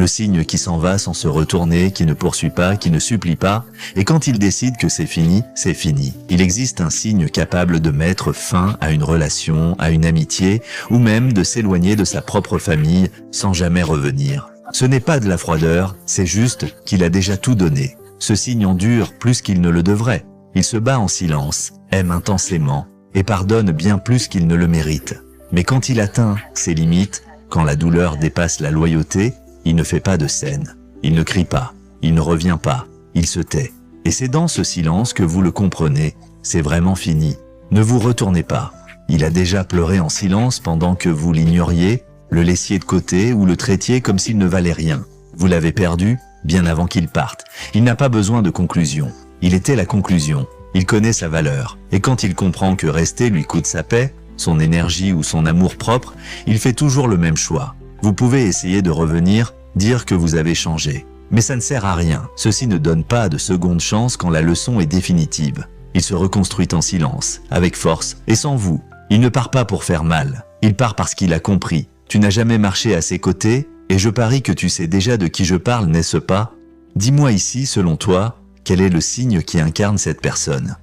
Le signe qui s'en va sans se retourner, qui ne poursuit pas, qui ne supplie pas, et quand il décide que c'est fini, c'est fini. Il existe un signe capable de mettre fin à une relation, à une amitié, ou même de s'éloigner de sa propre famille sans jamais revenir. Ce n'est pas de la froideur, c'est juste qu'il a déjà tout donné. Ce signe endure plus qu'il ne le devrait. Il se bat en silence, aime intensément, et pardonne bien plus qu'il ne le mérite. Mais quand il atteint ses limites, quand la douleur dépasse la loyauté, il ne fait pas de scène. Il ne crie pas, il ne revient pas, il se tait. Et c'est dans ce silence que vous le comprenez, c'est vraiment fini. Ne vous retournez pas. Il a déjà pleuré en silence pendant que vous l'ignoriez, le laissiez de côté ou le traitiez comme s'il ne valait rien. Vous l'avez perdu bien avant qu'il parte. Il n'a pas besoin de conclusion. Il était la conclusion. Il connaît sa valeur. Et quand il comprend que rester lui coûte sa paix, son énergie ou son amour propre, il fait toujours le même choix. Vous pouvez essayer de revenir, dire que vous avez changé. Mais ça ne sert à rien. Ceci ne donne pas de seconde chance quand la leçon est définitive. Il se reconstruit en silence, avec force et sans vous. Il ne part pas pour faire mal. Il part parce qu'il a compris. Tu n'as jamais marché à ses côtés, et je parie que tu sais déjà de qui je parle, n'est-ce pas? Dis-moi ici, selon toi, quel est le signe qui incarne cette personne?